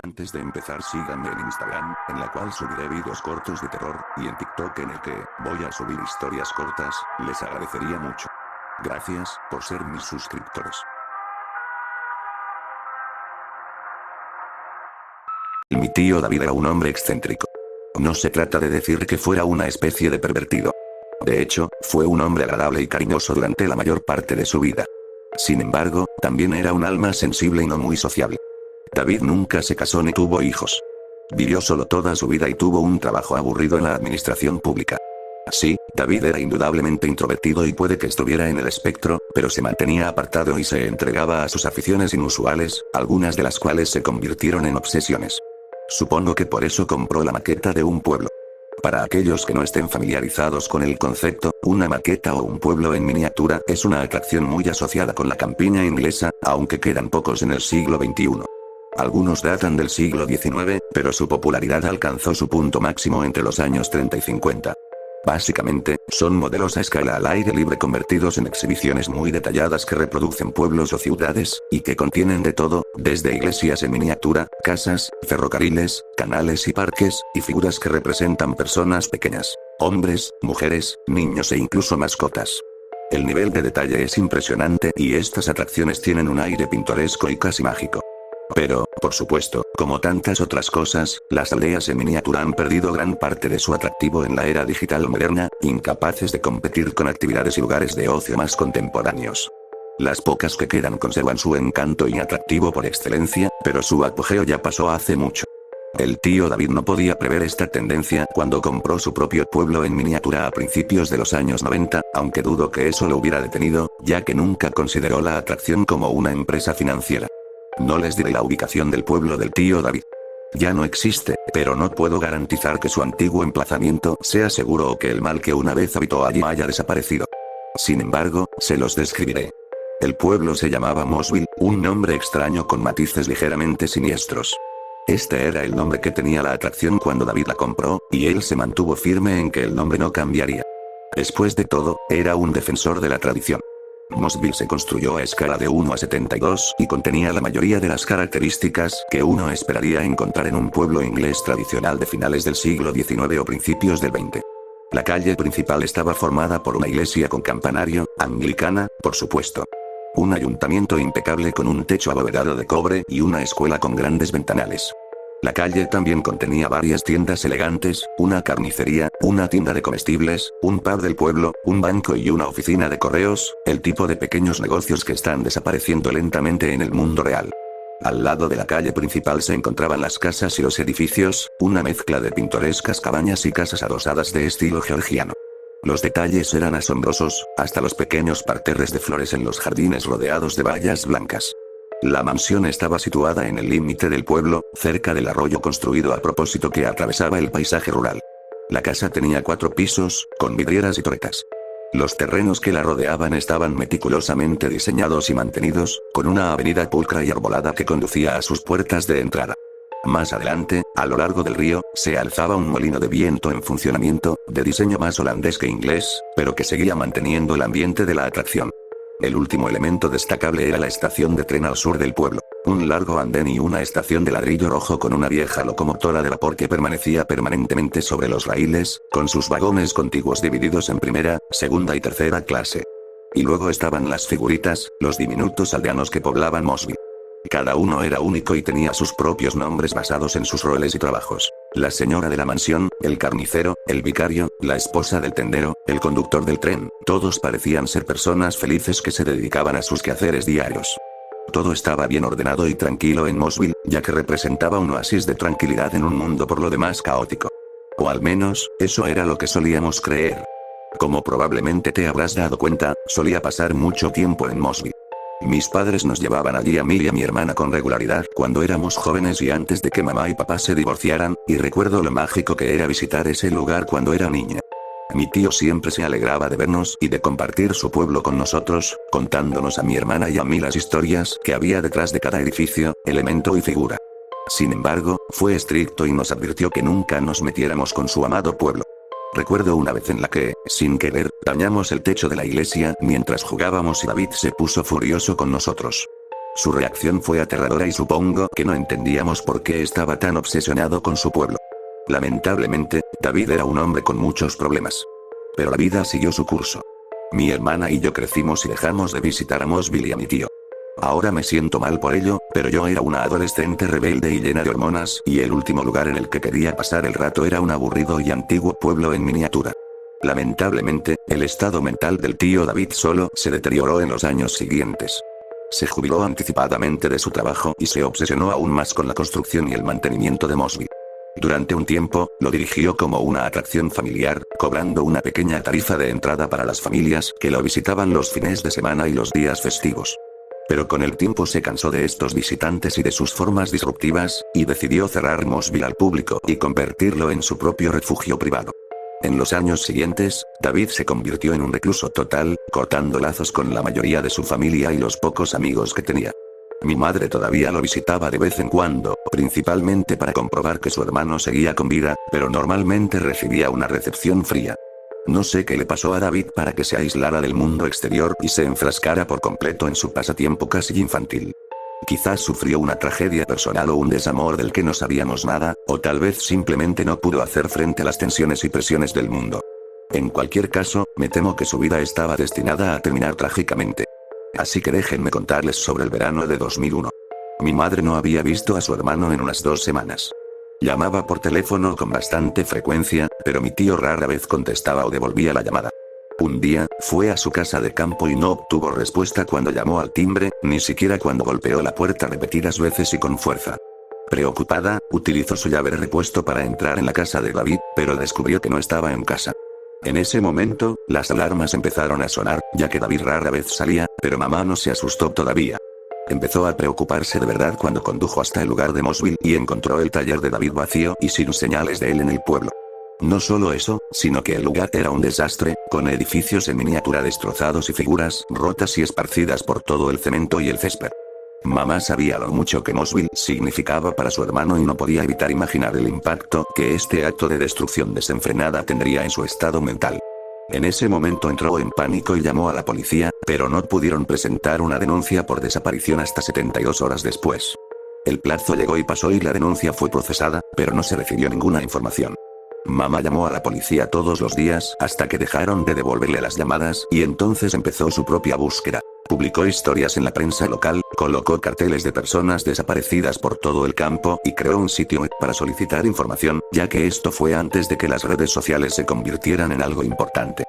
Antes de empezar, síganme en Instagram, en la cual subiré vídeos cortos de terror, y en TikTok en el que voy a subir historias cortas. Les agradecería mucho. Gracias por ser mis suscriptores. Mi tío David era un hombre excéntrico. No se trata de decir que fuera una especie de pervertido. De hecho, fue un hombre agradable y cariñoso durante la mayor parte de su vida. Sin embargo, también era un alma sensible y no muy sociable. David nunca se casó ni tuvo hijos. Vivió solo toda su vida y tuvo un trabajo aburrido en la administración pública. Sí, David era indudablemente introvertido y puede que estuviera en el espectro, pero se mantenía apartado y se entregaba a sus aficiones inusuales, algunas de las cuales se convirtieron en obsesiones. Supongo que por eso compró la maqueta de un pueblo. Para aquellos que no estén familiarizados con el concepto, una maqueta o un pueblo en miniatura es una atracción muy asociada con la campiña inglesa, aunque quedan pocos en el siglo XXI. Algunos datan del siglo XIX, pero su popularidad alcanzó su punto máximo entre los años 30 y 50. Básicamente, son modelos a escala al aire libre convertidos en exhibiciones muy detalladas que reproducen pueblos o ciudades, y que contienen de todo, desde iglesias en miniatura, casas, ferrocarriles, canales y parques, y figuras que representan personas pequeñas, hombres, mujeres, niños e incluso mascotas. El nivel de detalle es impresionante y estas atracciones tienen un aire pintoresco y casi mágico. Pero, por supuesto, como tantas otras cosas, las aldeas en miniatura han perdido gran parte de su atractivo en la era digital moderna, incapaces de competir con actividades y lugares de ocio más contemporáneos. Las pocas que quedan conservan su encanto y atractivo por excelencia, pero su apogeo ya pasó hace mucho. El tío David no podía prever esta tendencia cuando compró su propio pueblo en miniatura a principios de los años 90, aunque dudo que eso lo hubiera detenido, ya que nunca consideró la atracción como una empresa financiera. No les diré la ubicación del pueblo del tío David. Ya no existe, pero no puedo garantizar que su antiguo emplazamiento sea seguro o que el mal que una vez habitó allí haya desaparecido. Sin embargo, se los describiré. El pueblo se llamaba Mossville, un nombre extraño con matices ligeramente siniestros. Este era el nombre que tenía la atracción cuando David la compró, y él se mantuvo firme en que el nombre no cambiaría. Después de todo, era un defensor de la tradición. Mossville se construyó a escala de 1 a 72 y contenía la mayoría de las características que uno esperaría encontrar en un pueblo inglés tradicional de finales del siglo XIX o principios del XX. La calle principal estaba formada por una iglesia con campanario, anglicana, por supuesto. Un ayuntamiento impecable con un techo abovedado de cobre y una escuela con grandes ventanales. La calle también contenía varias tiendas elegantes, una carnicería, una tienda de comestibles, un pub del pueblo, un banco y una oficina de correos, el tipo de pequeños negocios que están desapareciendo lentamente en el mundo real. Al lado de la calle principal se encontraban las casas y los edificios, una mezcla de pintorescas cabañas y casas adosadas de estilo georgiano. Los detalles eran asombrosos, hasta los pequeños parterres de flores en los jardines rodeados de vallas blancas. La mansión estaba situada en el límite del pueblo, cerca del arroyo construido a propósito que atravesaba el paisaje rural. La casa tenía 4 pisos, con vidrieras y torretas. Los terrenos que la rodeaban estaban meticulosamente diseñados y mantenidos, con una avenida pulcra y arbolada que conducía a sus puertas de entrada. Más adelante, a lo largo del río, se alzaba un molino de viento en funcionamiento, de diseño más holandés que inglés, pero que seguía manteniendo el ambiente de la atracción. El último elemento destacable era la estación de tren al sur del pueblo, un largo andén y una estación de ladrillo rojo con una vieja locomotora de vapor que permanecía permanentemente sobre los raíles, con sus vagones contiguos divididos en primera, segunda y tercera clase. Y luego estaban las figuritas, los diminutos aldeanos que poblaban Mossville. Cada uno era único y tenía sus propios nombres basados en sus roles y trabajos. La señora de la mansión, el carnicero, el vicario, la esposa del tendero, el conductor del tren, todos parecían ser personas felices que se dedicaban a sus quehaceres diarios. Todo estaba bien ordenado y tranquilo en Mossville, ya que representaba un oasis de tranquilidad en un mundo por lo demás caótico. O al menos, eso era lo que solíamos creer. Como probablemente te habrás dado cuenta, solía pasar mucho tiempo en Mossville. Mis padres nos llevaban allí a mí y a mi hermana con regularidad cuando éramos jóvenes y antes de que mamá y papá se divorciaran, y recuerdo lo mágico que era visitar ese lugar cuando era niña. Mi tío siempre se alegraba de vernos y de compartir su pueblo con nosotros, contándonos a mi hermana y a mí las historias que había detrás de cada edificio, elemento y figura. Sin embargo, fue estricto y nos advirtió que nunca nos metiéramos con su amado pueblo. Recuerdo una vez en la que, sin querer, dañamos el techo de la iglesia mientras jugábamos y David se puso furioso con nosotros. Su reacción fue aterradora y supongo que no entendíamos por qué estaba tan obsesionado con su pueblo. Lamentablemente, David era un hombre con muchos problemas. Pero la vida siguió su curso. Mi hermana y yo crecimos y dejamos de visitar a Mosville y a mi tío. Ahora me siento mal por ello, pero yo era una adolescente rebelde y llena de hormonas, y el último lugar en el que quería pasar el rato era un aburrido y antiguo pueblo en miniatura. Lamentablemente, el estado mental del tío David solo se deterioró en los años siguientes. Se jubiló anticipadamente de su trabajo y se obsesionó aún más con la construcción y el mantenimiento de Mosville. Durante un tiempo, lo dirigió como una atracción familiar, cobrando una pequeña tarifa de entrada para las familias que lo visitaban los fines de semana y los días festivos. Pero con el tiempo se cansó de estos visitantes y de sus formas disruptivas, y decidió cerrar Mosville al público y convertirlo en su propio refugio privado. En los años siguientes, David se convirtió en un recluso total, cortando lazos con la mayoría de su familia y los pocos amigos que tenía. Mi madre todavía lo visitaba de vez en cuando, principalmente para comprobar que su hermano seguía con vida, pero normalmente recibía una recepción fría. No sé qué le pasó a David para que se aislara del mundo exterior y se enfrascara por completo en su pasatiempo casi infantil. Quizás sufrió una tragedia personal o un desamor del que no sabíamos nada, o tal vez simplemente no pudo hacer frente a las tensiones y presiones del mundo. En cualquier caso, me temo que su vida estaba destinada a terminar trágicamente. Así que déjenme contarles sobre el verano de 2001. Mi madre no había visto a su hermano en unas 2 semanas. Llamaba por teléfono con bastante frecuencia, pero mi tío rara vez contestaba o devolvía la llamada. Un día, fue a su casa de campo y no obtuvo respuesta cuando llamó al timbre, ni siquiera cuando golpeó la puerta repetidas veces y con fuerza. Preocupada, utilizó su llave de repuesto para entrar en la casa de David, pero descubrió que no estaba en casa. En ese momento, las alarmas empezaron a sonar, ya que David rara vez salía, pero mamá no se asustó todavía. Empezó a preocuparse de verdad cuando condujo hasta el lugar de Mosville y encontró el taller de David vacío y sin señales de él en el pueblo. No solo eso, sino que el lugar era un desastre, con edificios en miniatura destrozados y figuras rotas y esparcidas por todo el cemento y el césped. Mamá sabía lo mucho que Mosville significaba para su hermano y no podía evitar imaginar el impacto que este acto de destrucción desenfrenada tendría en su estado mental. En ese momento entró en pánico y llamó a la policía, pero no pudieron presentar una denuncia por desaparición hasta 72 horas después. El plazo llegó y pasó y la denuncia fue procesada, pero no se recibió ninguna información. Mamá llamó a la policía todos los días hasta que dejaron de devolverle las llamadas y entonces empezó su propia búsqueda. Publicó historias en la prensa local, colocó carteles de personas desaparecidas por todo el campo y creó un sitio web para solicitar información, ya que esto fue antes de que las redes sociales se convirtieran en algo importante.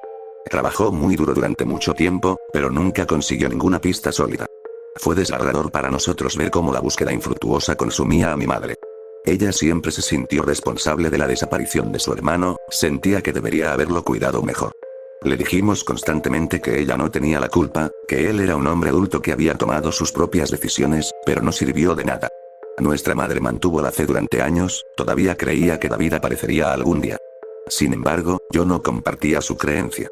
Trabajó muy duro durante mucho tiempo, pero nunca consiguió ninguna pista sólida. Fue desgarrador para nosotros ver cómo la búsqueda infructuosa consumía a mi madre. Ella siempre se sintió responsable de la desaparición de su hermano, sentía que debería haberlo cuidado mejor. Le dijimos constantemente que ella no tenía la culpa, que él era un hombre adulto que había tomado sus propias decisiones, pero no sirvió de nada. Nuestra madre mantuvo la fe durante años, todavía creía que David aparecería algún día. Sin embargo, yo no compartía su creencia.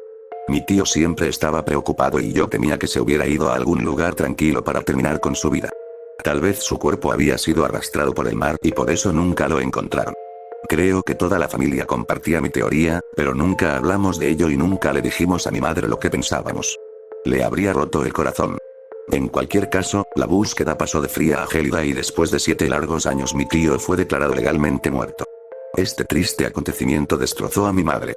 Mi tío siempre estaba preocupado y yo temía que se hubiera ido a algún lugar tranquilo para terminar con su vida. Tal vez su cuerpo había sido arrastrado por el mar y por eso nunca lo encontraron. Creo que toda la familia compartía mi teoría, pero nunca hablamos de ello y nunca le dijimos a mi madre lo que pensábamos. Le habría roto el corazón. En cualquier caso, la búsqueda pasó de fría a gélida y después de 7 largos años mi tío fue declarado legalmente muerto. Este triste acontecimiento destrozó a mi madre.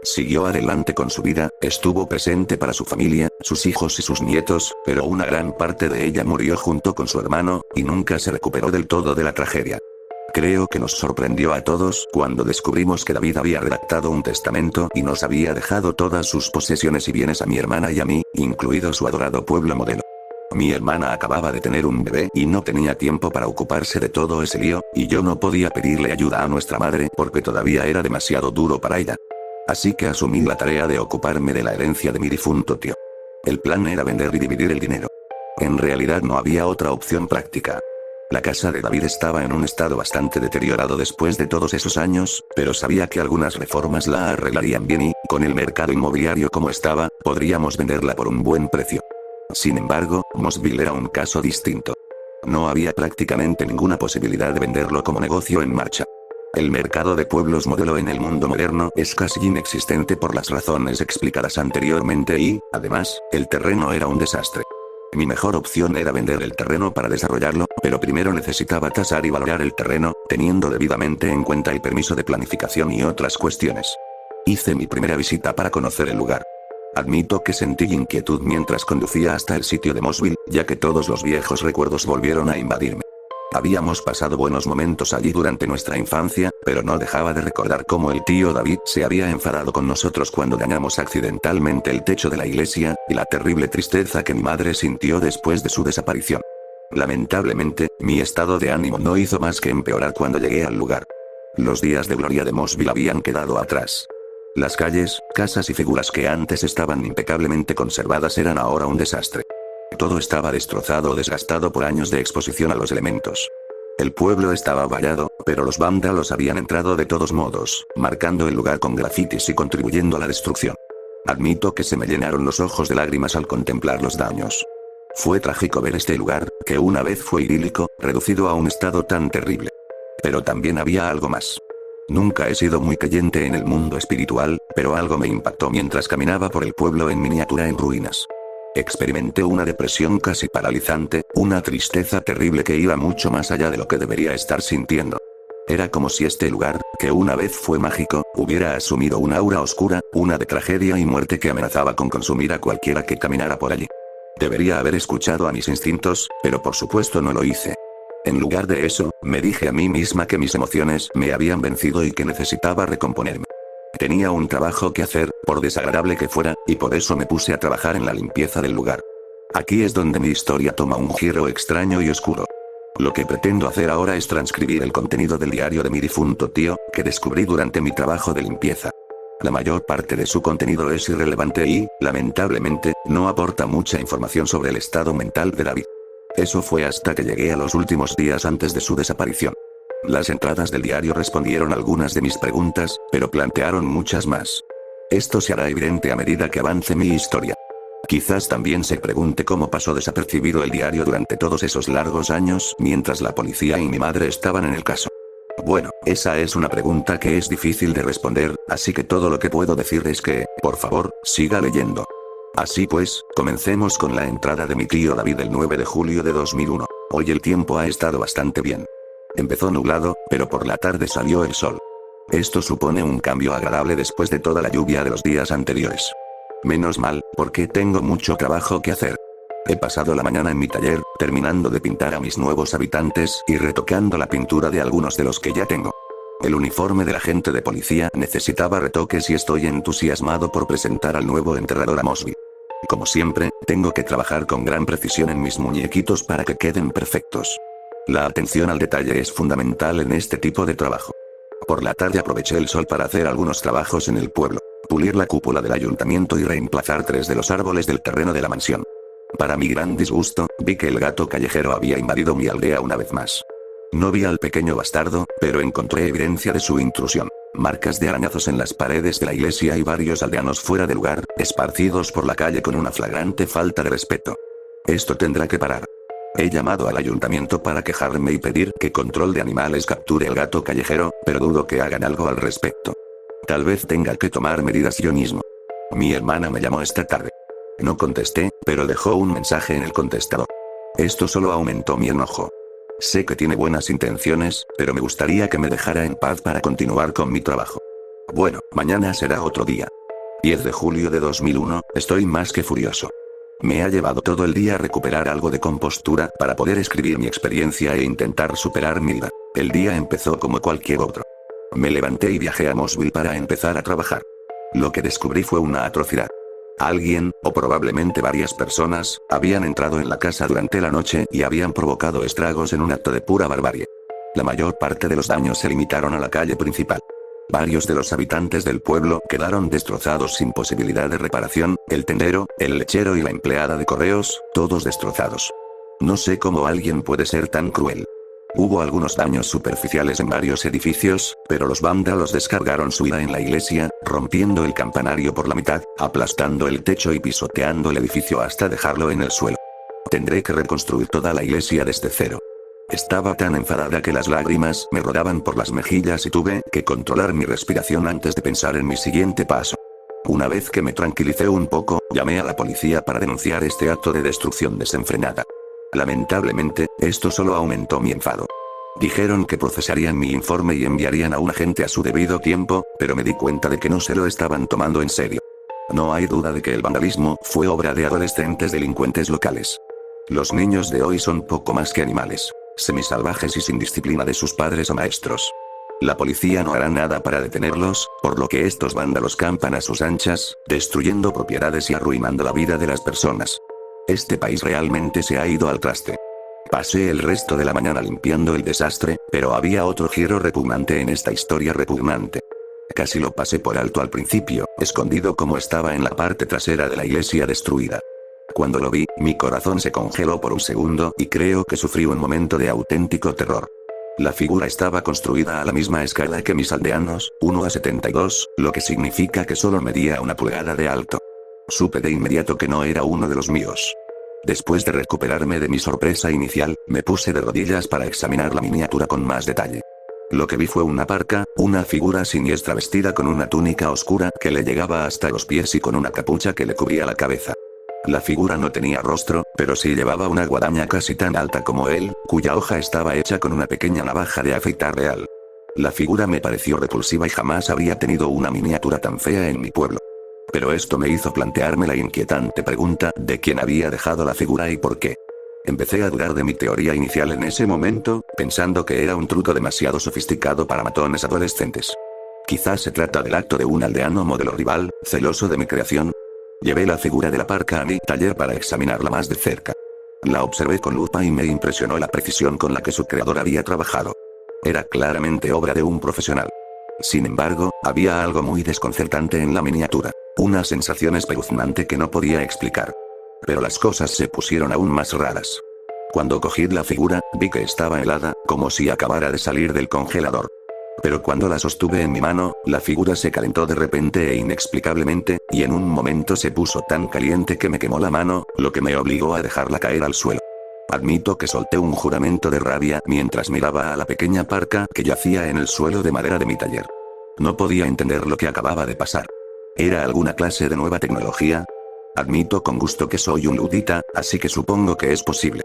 Siguió adelante con su vida, estuvo presente para su familia, sus hijos y sus nietos, pero una gran parte de ella murió junto con su hermano, y nunca se recuperó del todo de la tragedia. Creo que nos sorprendió a todos cuando descubrimos que David había redactado un testamento y nos había dejado todas sus posesiones y bienes a mi hermana y a mí, incluido su adorado pueblo modelo. Mi hermana acababa de tener un bebé y no tenía tiempo para ocuparse de todo ese lío, y yo no podía pedirle ayuda a nuestra madre porque todavía era demasiado duro para ella. Así que asumí la tarea de ocuparme de la herencia de mi difunto tío. El plan era vender y dividir el dinero. En realidad no había otra opción práctica. La casa de David estaba en un estado bastante deteriorado después de todos esos años, pero sabía que algunas reformas la arreglarían bien y, con el mercado inmobiliario como estaba, podríamos venderla por un buen precio. Sin embargo, Mosville era un caso distinto. No había prácticamente ninguna posibilidad de venderlo como negocio en marcha. El mercado de pueblos modelo en el mundo moderno es casi inexistente por las razones explicadas anteriormente y, además, el terreno era un desastre. Mi mejor opción era vender el terreno para desarrollarlo, pero primero necesitaba tasar y valorar el terreno, teniendo debidamente en cuenta el permiso de planificación y otras cuestiones. Hice mi primera visita para conocer el lugar. Admito que sentí inquietud mientras conducía hasta el sitio de Mossville, ya que todos los viejos recuerdos volvieron a invadirme. Habíamos pasado buenos momentos allí durante nuestra infancia, pero no dejaba de recordar cómo el tío David se había enfadado con nosotros cuando dañamos accidentalmente el techo de la iglesia, y la terrible tristeza que mi madre sintió después de su desaparición. Lamentablemente, mi estado de ánimo no hizo más que empeorar cuando llegué al lugar. Los días de gloria de Mossville habían quedado atrás. Las calles, casas y figuras que antes estaban impecablemente conservadas eran ahora un desastre. Todo estaba destrozado o desgastado por años de exposición a los elementos. El pueblo estaba vallado, pero los vándalos habían entrado de todos modos, marcando el lugar con grafitis y contribuyendo a la destrucción. Admito que se me llenaron los ojos de lágrimas al contemplar los daños. Fue trágico ver este lugar, que una vez fue idílico, reducido a un estado tan terrible. Pero también había algo más. Nunca he sido muy creyente en el mundo espiritual, pero algo me impactó mientras caminaba por el pueblo en miniatura en ruinas. Experimenté una depresión casi paralizante, una tristeza terrible que iba mucho más allá de lo que debería estar sintiendo. Era como si este lugar, que una vez fue mágico, hubiera asumido una aura oscura, una de tragedia y muerte que amenazaba con consumir a cualquiera que caminara por allí. Debería haber escuchado a mis instintos, pero por supuesto no lo hice. En lugar de eso, me dije a mí misma que mis emociones me habían vencido y que necesitaba recomponerme. Tenía un trabajo que hacer, por desagradable que fuera, y por eso me puse a trabajar en la limpieza del lugar. Aquí es donde mi historia toma un giro extraño y oscuro. Lo que pretendo hacer ahora es transcribir el contenido del diario de mi difunto tío, que descubrí durante mi trabajo de limpieza. La mayor parte de su contenido es irrelevante y, lamentablemente, no aporta mucha información sobre el estado mental de David. Eso fue hasta que llegué a los últimos días antes de su desaparición. Las entradas del diario respondieron algunas de mis preguntas, pero plantearon muchas más. Esto se hará evidente a medida que avance mi historia. Quizás también se pregunte cómo pasó desapercibido el diario durante todos esos largos años, mientras la policía y mi madre estaban en el caso. Bueno, esa es una pregunta que es difícil de responder, así que todo lo que puedo decir es que, por favor, siga leyendo. Así pues, comencemos con la entrada de mi tío David el 9 de julio de 2001. Hoy el tiempo ha estado bastante bien. Empezó nublado, pero por la tarde salió el sol. Esto supone un cambio agradable después de toda la lluvia de los días anteriores. Menos mal, porque tengo mucho trabajo que hacer. He pasado la mañana en mi taller, terminando de pintar a mis nuevos habitantes y retocando la pintura de algunos de los que ya tengo. El uniforme del agente de policía necesitaba retoques y estoy entusiasmado por presentar al nuevo enterrador a Mossville. Como siempre, tengo que trabajar con gran precisión en mis muñequitos para que queden perfectos. La atención al detalle es fundamental en este tipo de trabajo. Por la tarde aproveché el sol para hacer algunos trabajos en el pueblo, pulir la cúpula del ayuntamiento y reemplazar 3 de los árboles del terreno de la mansión. Para mi gran disgusto, vi que el gato callejero había invadido mi aldea una vez más. No vi al pequeño bastardo, pero encontré evidencia de su intrusión. Marcas de arañazos en las paredes de la iglesia y varios aldeanos fuera de lugar, esparcidos por la calle con una flagrante falta de respeto. Esto tendrá que parar. He llamado al ayuntamiento para quejarme y pedir que Control de Animales capture al gato callejero, pero dudo que hagan algo al respecto. Tal vez tenga que tomar medidas yo mismo. Mi hermana me llamó esta tarde. No contesté, pero dejó un mensaje en el contestador. Esto solo aumentó mi enojo. Sé que tiene buenas intenciones, pero me gustaría que me dejara en paz para continuar con mi trabajo. Bueno, mañana será otro día. 10 de julio de 2001, estoy más que furioso. Me ha llevado todo el día a recuperar algo de compostura para poder escribir mi experiencia e intentar superar mi vida. El día empezó como cualquier otro. Me levanté y viajé a Mossville para empezar a trabajar. Lo que descubrí fue una atrocidad. Alguien, o probablemente varias personas, habían entrado en la casa durante la noche y habían provocado estragos en un acto de pura barbarie. La mayor parte de los daños se limitaron a la calle principal. Varios de los habitantes del pueblo quedaron destrozados sin posibilidad de reparación, el tendero, el lechero y la empleada de correos, todos destrozados. No sé cómo alguien puede ser tan cruel. Hubo algunos daños superficiales en varios edificios, pero los vándalos descargaron su ira en la iglesia, rompiendo el campanario por la mitad, aplastando el techo y pisoteando el edificio hasta dejarlo en el suelo. Tendré que reconstruir toda la iglesia desde cero. Estaba tan enfadada que las lágrimas me rodaban por las mejillas y tuve que controlar mi respiración antes de pensar en mi siguiente paso. Una vez que me tranquilicé un poco, llamé a la policía para denunciar este acto de destrucción desenfrenada. Lamentablemente, esto solo aumentó mi enfado. Dijeron que procesarían mi informe y enviarían a un agente a su debido tiempo, pero me di cuenta de que no se lo estaban tomando en serio. No hay duda de que el vandalismo fue obra de adolescentes delincuentes locales. Los niños de hoy son poco más que animales, semisalvajes y sin disciplina de sus padres o maestros. La policía no hará nada para detenerlos, por lo que estos vándalos campan a sus anchas, destruyendo propiedades y arruinando la vida de las personas. Este país realmente se ha ido al traste. Pasé el resto de la mañana limpiando el desastre, pero había otro giro repugnante en esta historia repugnante. Casi lo pasé por alto al principio, escondido como estaba en la parte trasera de la iglesia destruida. Cuando lo vi, mi corazón se congeló por un segundo y creo que sufrí un momento de auténtico terror. La figura estaba construida a la misma escala que mis aldeanos, 1:72, lo que significa que solo medía 1 pulgada de alto. Supe de inmediato que no era uno de los míos. Después de recuperarme de mi sorpresa inicial, me puse de rodillas para examinar la miniatura con más detalle. Lo que vi fue una parca, una figura siniestra vestida con una túnica oscura que le llegaba hasta los pies y con una capucha que le cubría la cabeza. La figura no tenía rostro, pero sí llevaba una guadaña casi tan alta como él, cuya hoja estaba hecha con una pequeña navaja de afeitar real. La figura me pareció repulsiva y jamás habría tenido una miniatura tan fea en mi pueblo. Pero esto me hizo plantearme la inquietante pregunta de quién había dejado la figura y por qué. Empecé a dudar de mi teoría inicial en ese momento, pensando que era un truco demasiado sofisticado para matones adolescentes. Quizás se trata del acto de un aldeano modelo rival, celoso de mi creación. Llevé la figura de la parca a mi taller para examinarla más de cerca. La observé con lupa y me impresionó la precisión con la que su creador había trabajado. Era claramente obra de un profesional. Sin embargo, había algo muy desconcertante en la miniatura, una sensación espeluznante que no podía explicar. Pero las cosas se pusieron aún más raras. Cuando cogí la figura, vi que estaba helada, como si acabara de salir del congelador. Pero cuando la sostuve en mi mano, la figura se calentó de repente e inexplicablemente, y en un momento se puso tan caliente que me quemó la mano, lo que me obligó a dejarla caer al suelo. Admito que solté un juramento de rabia mientras miraba a la pequeña parca que yacía en el suelo de madera de mi taller. No podía entender lo que acababa de pasar. ¿Era alguna clase de nueva tecnología? Admito con gusto que soy un ludita, así que supongo que es posible.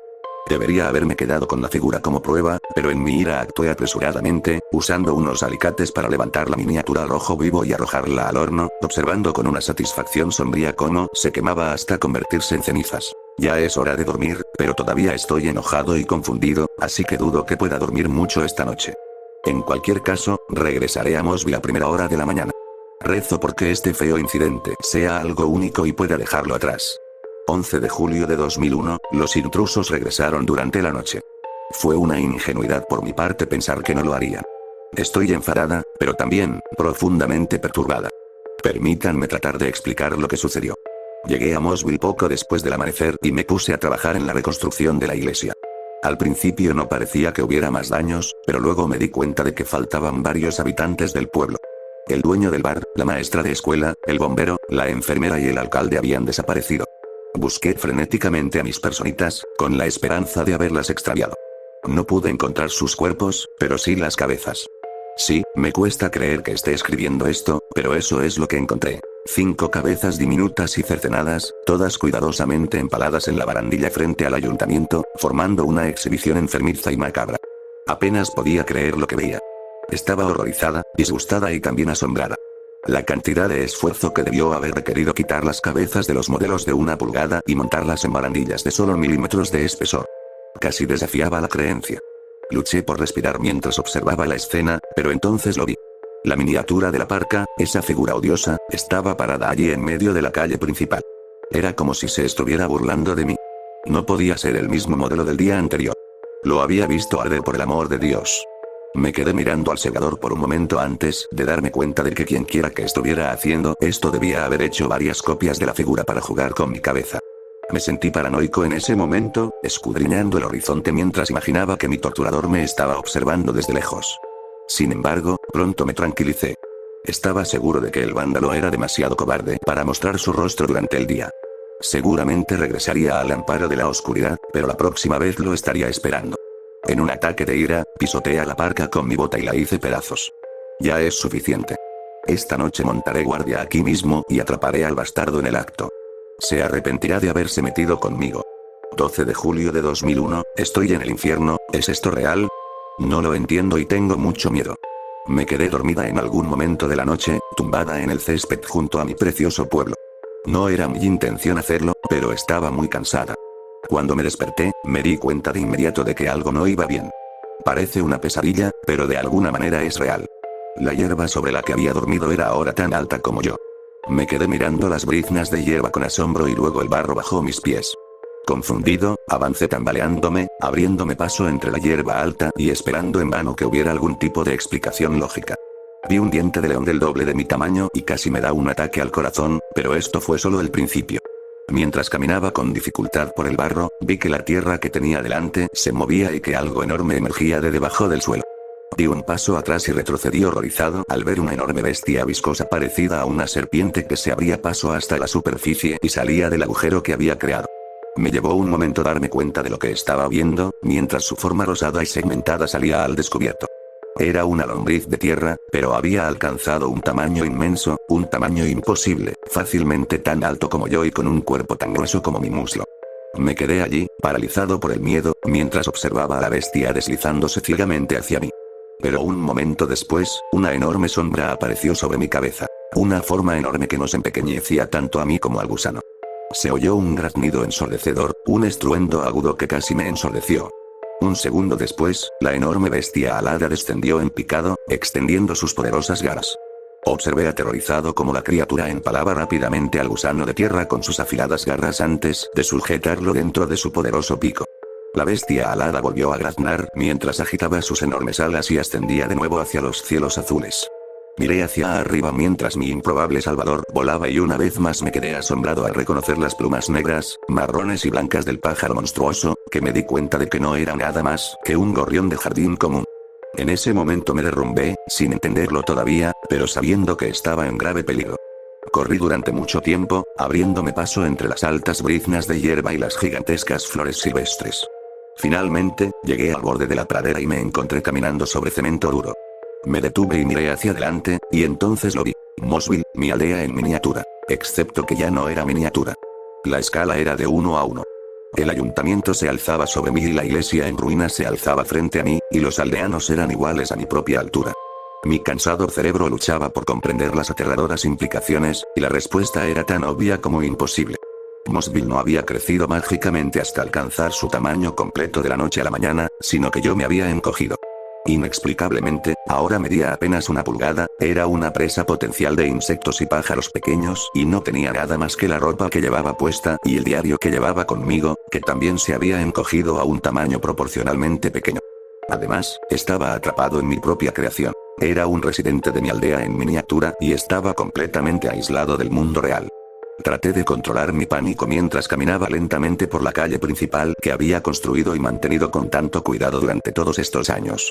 Debería haberme quedado con la figura como prueba, pero en mi ira actué apresuradamente, usando unos alicates para levantar la miniatura al rojo vivo y arrojarla al horno, observando con una satisfacción sombría cómo se quemaba hasta convertirse en cenizas. Ya es hora de dormir, pero todavía estoy enojado y confundido, así que dudo que pueda dormir mucho esta noche. En cualquier caso, regresaré a Mosby a primera hora de la mañana. Rezo porque este feo incidente sea algo único y pueda dejarlo atrás. 11 de julio de 2001, los intrusos regresaron durante la noche. Fue una ingenuidad por mi parte pensar que no lo harían. Estoy enfadada, pero también profundamente perturbada. Permítanme tratar de explicar lo que sucedió. Llegué a Mosby poco después del amanecer y me puse a trabajar en la reconstrucción de la iglesia. Al principio no parecía que hubiera más daños, pero luego me di cuenta de que faltaban varios habitantes del pueblo. El dueño del bar, la maestra de escuela, el bombero, la enfermera y el alcalde habían desaparecido. Busqué frenéticamente a mis personitas, con la esperanza de haberlas extraviado. No pude encontrar sus cuerpos, pero sí las cabezas. Sí, me cuesta creer que esté escribiendo esto, pero eso es lo que encontré. 5 cabezas diminutas y cercenadas, todas cuidadosamente empaladas en la barandilla frente al ayuntamiento, formando una exhibición enfermiza y macabra. Apenas podía creer lo que veía. Estaba horrorizada, disgustada y también asombrada. La cantidad de esfuerzo que debió haber requerido quitar las cabezas de los modelos de 1 pulgada y montarlas en barandillas de solo milímetros de espesor. Casi desafiaba la creencia. Luché por respirar mientras observaba la escena, pero entonces lo vi. La miniatura de la parca, esa figura odiosa, estaba parada allí en medio de la calle principal. Era como si se estuviera burlando de mí. No podía ser el mismo modelo del día anterior. Lo había visto arder por el amor de Dios. Me quedé mirando al segador por un momento antes de darme cuenta de que quienquiera que estuviera haciendo esto debía haber hecho varias copias de la figura para jugar con mi cabeza. Me sentí paranoico en ese momento, escudriñando el horizonte mientras imaginaba que mi torturador me estaba observando desde lejos. Sin embargo, pronto me tranquilicé. Estaba seguro de que el vándalo era demasiado cobarde para mostrar su rostro durante el día. Seguramente regresaría al amparo de la oscuridad, pero la próxima vez lo estaría esperando. En un ataque de ira, pisoteé a la parca con mi bota y la hice pedazos. Ya es suficiente. Esta noche montaré guardia aquí mismo y atraparé al bastardo en el acto. Se arrepentirá de haberse metido conmigo. 12 de julio de 2001, estoy en el infierno, ¿es esto real? No lo entiendo y tengo mucho miedo. Me quedé dormida en algún momento de la noche, tumbada en el césped junto a mi precioso pueblo. No era mi intención hacerlo, pero estaba muy cansada. Cuando me desperté, me di cuenta de inmediato de que algo no iba bien. Parece una pesadilla, pero de alguna manera es real. La hierba sobre la que había dormido era ahora tan alta como yo. Me quedé mirando las briznas de hierba con asombro y luego el barro bajo mis pies. Confundido, avancé tambaleándome, abriéndome paso entre la hierba alta y esperando en vano que hubiera algún tipo de explicación lógica. Vi un diente de león del doble de mi tamaño y casi me da un ataque al corazón, pero esto fue solo el principio. Mientras caminaba con dificultad por el barro, vi que la tierra que tenía delante se movía y que algo enorme emergía de debajo del suelo. Di un paso atrás y retrocedí horrorizado al ver una enorme bestia viscosa parecida a una serpiente que se abría paso hasta la superficie y salía del agujero que había creado. Me llevó un momento darme cuenta de lo que estaba viendo, mientras su forma rosada y segmentada salía al descubierto. Era una lombriz de tierra, pero había alcanzado un tamaño inmenso, un tamaño imposible, fácilmente tan alto como yo y con un cuerpo tan grueso como mi muslo. Me quedé allí, paralizado por el miedo, mientras observaba a la bestia deslizándose ciegamente hacia mí. Pero un momento después, una enorme sombra apareció sobre mi cabeza. Una forma enorme que nos empequeñecía tanto a mí como al gusano. Se oyó un graznido ensordecedor, un estruendo agudo que casi me ensordeció. Un segundo después, la enorme bestia alada descendió en picado, extendiendo sus poderosas garras. Observé aterrorizado cómo la criatura empalaba rápidamente al gusano de tierra con sus afiladas garras antes de sujetarlo dentro de su poderoso pico. La bestia alada volvió a graznar mientras agitaba sus enormes alas y ascendía de nuevo hacia los cielos azules. Miré hacia arriba mientras mi improbable salvador volaba y una vez más me quedé asombrado al reconocer las plumas negras, marrones y blancas del pájaro monstruoso, que me di cuenta de que no era nada más que un gorrión de jardín común. En ese momento me derrumbé, sin entenderlo todavía, pero sabiendo que estaba en grave peligro. Corrí durante mucho tiempo, abriéndome paso entre las altas briznas de hierba y las gigantescas flores silvestres. Finalmente, llegué al borde de la pradera y me encontré caminando sobre cemento duro. Me detuve y miré hacia adelante, y entonces lo vi. Mossville, mi aldea en miniatura. Excepto que ya no era miniatura. La escala era de 1 a 1. El ayuntamiento se alzaba sobre mí y la iglesia en ruinas se alzaba frente a mí, y los aldeanos eran iguales a mi propia altura. Mi cansado cerebro luchaba por comprender las aterradoras implicaciones, y la respuesta era tan obvia como imposible. Mossville no había crecido mágicamente hasta alcanzar su tamaño completo de la noche a la mañana, sino que yo me había encogido. Inexplicablemente, ahora medía apenas 1 pulgada, era una presa potencial de insectos y pájaros pequeños y no tenía nada más que la ropa que llevaba puesta y el diario que llevaba conmigo, que también se había encogido a un tamaño proporcionalmente pequeño. Además, estaba atrapado en mi propia creación. Era un residente de mi aldea en miniatura y estaba completamente aislado del mundo real. Traté de controlar mi pánico mientras caminaba lentamente por la calle principal que había construido y mantenido con tanto cuidado durante todos estos años.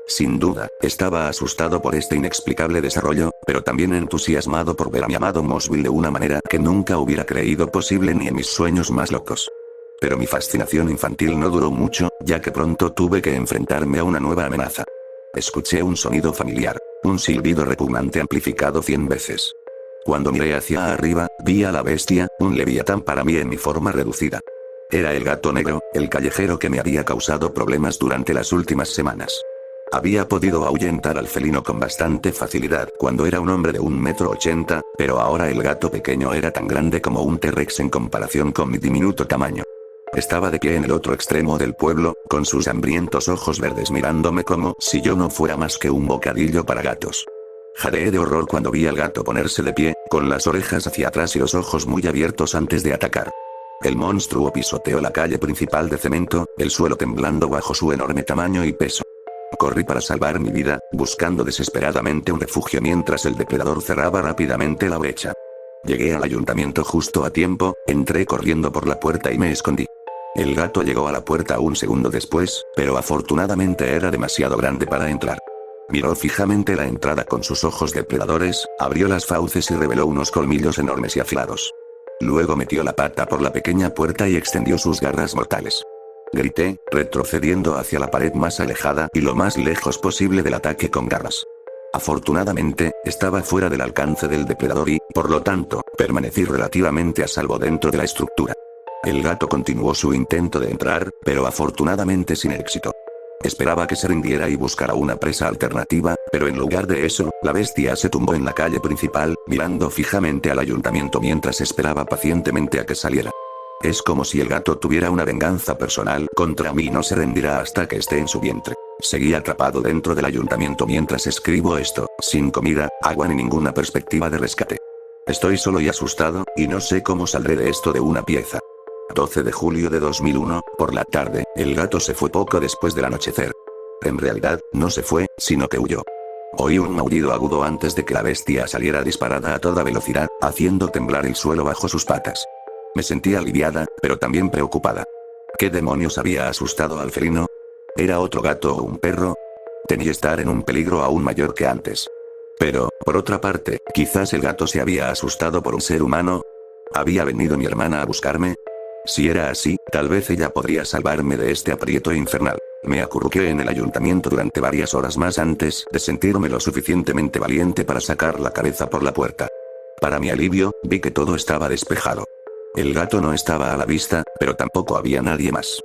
Sin duda, estaba asustado por este inexplicable desarrollo, pero también entusiasmado por ver a mi amado Mossville de una manera que nunca hubiera creído posible ni en mis sueños más locos. Pero mi fascinación infantil no duró mucho, ya que pronto tuve que enfrentarme a una nueva amenaza. Escuché un sonido familiar, un silbido repugnante amplificado 100 veces. Cuando miré hacia arriba, vi a la bestia, un leviatán para mí en mi forma reducida. Era el gato negro, el callejero que me había causado problemas durante las últimas semanas. Había podido ahuyentar al felino con bastante facilidad cuando era un hombre de 1,80 m, pero ahora el gato pequeño era tan grande como un T-Rex en comparación con mi diminuto tamaño. Estaba de pie en el otro extremo del pueblo, con sus hambrientos ojos verdes mirándome como si yo no fuera más que un bocadillo para gatos. Jadeé de horror cuando vi al gato ponerse de pie, con las orejas hacia atrás y los ojos muy abiertos antes de atacar. El monstruo pisoteó la calle principal de cemento, el suelo temblando bajo su enorme tamaño y peso. Corrí para salvar mi vida, buscando desesperadamente un refugio mientras el depredador cerraba rápidamente la brecha. Llegué al ayuntamiento justo a tiempo, entré corriendo por la puerta y me escondí. El gato llegó a la puerta un segundo después, pero afortunadamente era demasiado grande para entrar. Miró fijamente la entrada con sus ojos depredadores, abrió las fauces y reveló unos colmillos enormes y afilados. Luego metió la pata por la pequeña puerta y extendió sus garras mortales. Grité, retrocediendo hacia la pared más alejada y lo más lejos posible del ataque con garras. Afortunadamente, estaba fuera del alcance del depredador y, por lo tanto, permanecí relativamente a salvo dentro de la estructura. El gato continuó su intento de entrar, pero afortunadamente sin éxito. Esperaba que se rindiera y buscara una presa alternativa, pero en lugar de eso, la bestia se tumbó en la calle principal, mirando fijamente al ayuntamiento mientras esperaba pacientemente a que saliera. Es como si el gato tuviera una venganza personal contra mí y no se rendirá hasta que esté en su vientre. Seguí atrapado dentro del ayuntamiento mientras escribo esto, sin comida, agua ni ninguna perspectiva de rescate. Estoy solo y asustado, y no sé cómo saldré de esto de una pieza. 12 de julio de 2001, por la tarde, el gato se fue poco después del anochecer. En realidad, no se fue, sino que huyó. Oí un maullido agudo antes de que la bestia saliera disparada a toda velocidad, haciendo temblar el suelo bajo sus patas. Me sentí aliviada, pero también preocupada. ¿Qué demonios había asustado al felino? ¿Era otro gato o un perro? Temí estar en un peligro aún mayor que antes. Pero, por otra parte, quizás el gato se había asustado por un ser humano. ¿Había venido mi hermana a buscarme? Si era así, tal vez ella podría salvarme de este aprieto infernal. Me acurruqué en el ayuntamiento durante varias horas más antes de sentirme lo suficientemente valiente para sacar la cabeza por la puerta. Para mi alivio, vi que todo estaba despejado. El gato no estaba a la vista, pero tampoco había nadie más.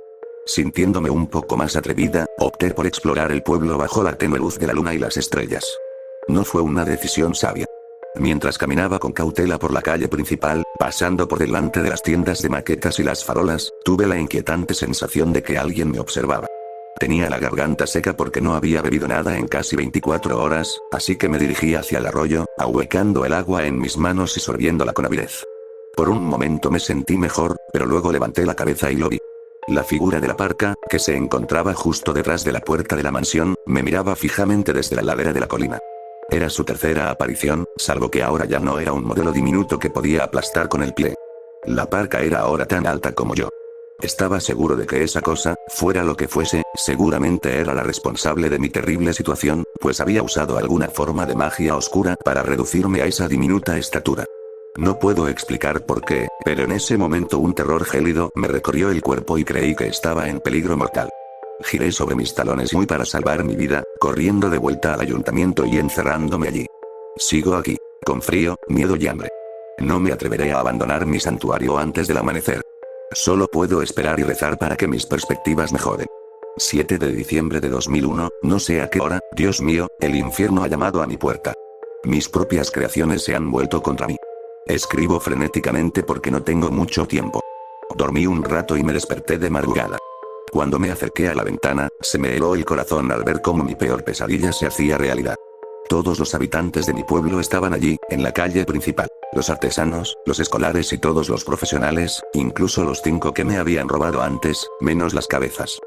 Sintiéndome un poco más atrevida, opté por explorar el pueblo bajo la tenue luz de la luna y las estrellas. No fue una decisión sabia. Mientras caminaba con cautela por la calle principal, pasando por delante de las tiendas de maquetas y las farolas, tuve la inquietante sensación de que alguien me observaba. Tenía la garganta seca porque no había bebido nada en casi 24 horas, así que me dirigí hacia el arroyo, ahuecando el agua en mis manos y sorbiéndola con avidez. Por un momento me sentí mejor, pero luego levanté la cabeza y lo vi. La figura de la parca, que se encontraba justo detrás de la puerta de la mansión, me miraba fijamente desde la ladera de la colina. Era su tercera aparición, salvo que ahora ya no era un modelo diminuto que podía aplastar con el pie. La parca era ahora tan alta como yo. Estaba seguro de que esa cosa, fuera lo que fuese, seguramente era la responsable de mi terrible situación, pues había usado alguna forma de magia oscura para reducirme a esa diminuta estatura. No puedo explicar por qué, pero en ese momento un terror gélido me recorrió el cuerpo y creí que estaba en peligro mortal. Giré sobre mis talones muy para salvar mi vida, corriendo de vuelta al ayuntamiento y encerrándome allí. Sigo aquí, con frío, miedo y hambre. No me atreveré a abandonar mi santuario antes del amanecer. Solo puedo esperar y rezar para que mis perspectivas mejoren. 7 de diciembre de 2001, no sé a qué hora, Dios mío, el infierno ha llamado a mi puerta. Mis propias creaciones se han vuelto contra mí. Escribo frenéticamente porque no tengo mucho tiempo. Dormí un rato y me desperté de madrugada. Cuando me acerqué a la ventana, se me heló el corazón al ver cómo mi peor pesadilla se hacía realidad. Todos los habitantes de mi pueblo estaban allí, en la calle principal. Los artesanos, los escolares y todos los profesionales, incluso los 5 que me habían robado antes, menos las cabezas.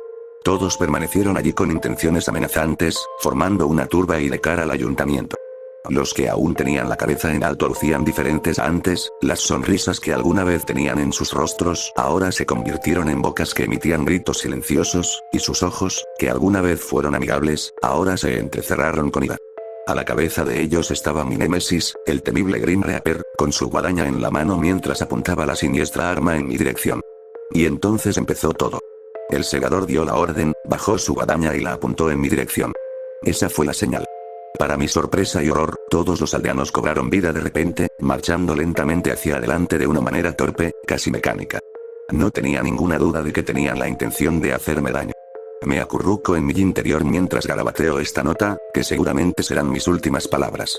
Todos permanecieron allí con intenciones amenazantes, formando una turba y de cara al ayuntamiento. Los que aún tenían la cabeza en alto lucían diferentes a antes, las sonrisas que alguna vez tenían en sus rostros ahora se convirtieron en bocas que emitían gritos silenciosos, y sus ojos, que alguna vez fueron amigables, ahora se entrecerraron con ira. A la cabeza de ellos estaba mi némesis, el temible Grim Reaper, con su guadaña en la mano mientras apuntaba la siniestra arma en mi dirección. Y entonces empezó todo. El segador dio la orden, bajó su guadaña y la apuntó en mi dirección. Esa fue la señal. Para mi sorpresa y horror, todos los aldeanos cobraron vida de repente, marchando lentamente hacia adelante de una manera torpe, casi mecánica. No tenía ninguna duda de que tenían la intención de hacerme daño. Me acurruco en mi interior mientras garabateo esta nota, que seguramente serán mis últimas palabras.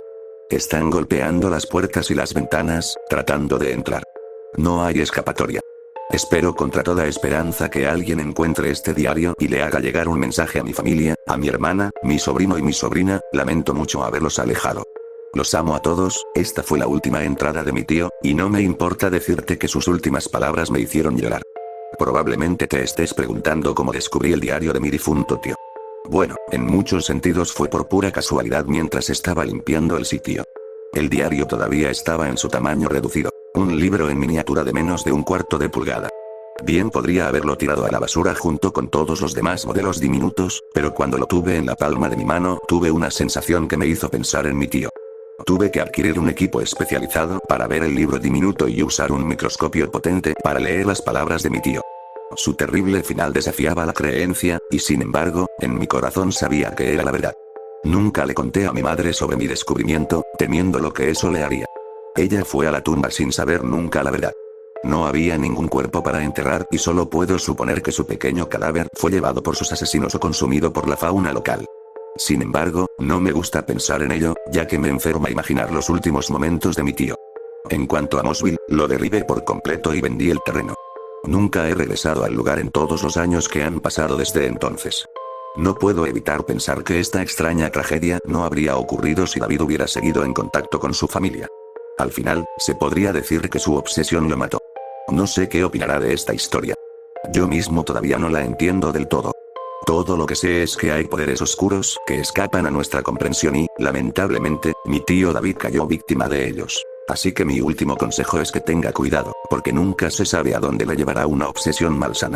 Están golpeando las puertas y las ventanas, tratando de entrar. No hay escapatoria. Espero contra toda esperanza que alguien encuentre este diario y le haga llegar un mensaje a mi familia, a mi hermana, mi sobrino y mi sobrina. Lamento mucho haberlos alejado. Los amo a todos. Esta fue la última entrada de mi tío, y no me importa decirte que sus últimas palabras me hicieron llorar. Probablemente te estés preguntando cómo descubrí el diario de mi difunto tío. Bueno, en muchos sentidos fue por pura casualidad mientras estaba limpiando el sitio. El diario todavía estaba en su tamaño reducido. Un libro en miniatura de menos de 1/4 de pulgada. Bien podría haberlo tirado a la basura junto con todos los demás modelos diminutos, pero cuando lo tuve en la palma de mi mano, tuve una sensación que me hizo pensar en mi tío. Tuve que adquirir un equipo especializado para ver el libro diminuto y usar un microscopio potente para leer las palabras de mi tío. Su terrible final desafiaba la creencia, y sin embargo, en mi corazón sabía que era la verdad. Nunca le conté a mi madre sobre mi descubrimiento, temiendo lo que eso le haría. Ella fue a la tumba sin saber nunca la verdad. No había ningún cuerpo para enterrar y solo puedo suponer que su pequeño cadáver fue llevado por sus asesinos o consumido por la fauna local. Sin embargo, no me gusta pensar en ello, ya que me enferma imaginar los últimos momentos de mi tío. En cuanto a Mossville, lo derribé por completo y vendí el terreno. Nunca he regresado al lugar en todos los años que han pasado desde entonces. No puedo evitar pensar que esta extraña tragedia no habría ocurrido si David hubiera seguido en contacto con su familia. Al final, se podría decir que su obsesión lo mató. No sé qué opinará de esta historia. Yo mismo todavía no la entiendo del todo. Todo lo que sé es que hay poderes oscuros que escapan a nuestra comprensión y, lamentablemente, mi tío David cayó víctima de ellos. Así que mi último consejo es que tenga cuidado, porque nunca se sabe a dónde le llevará una obsesión malsana.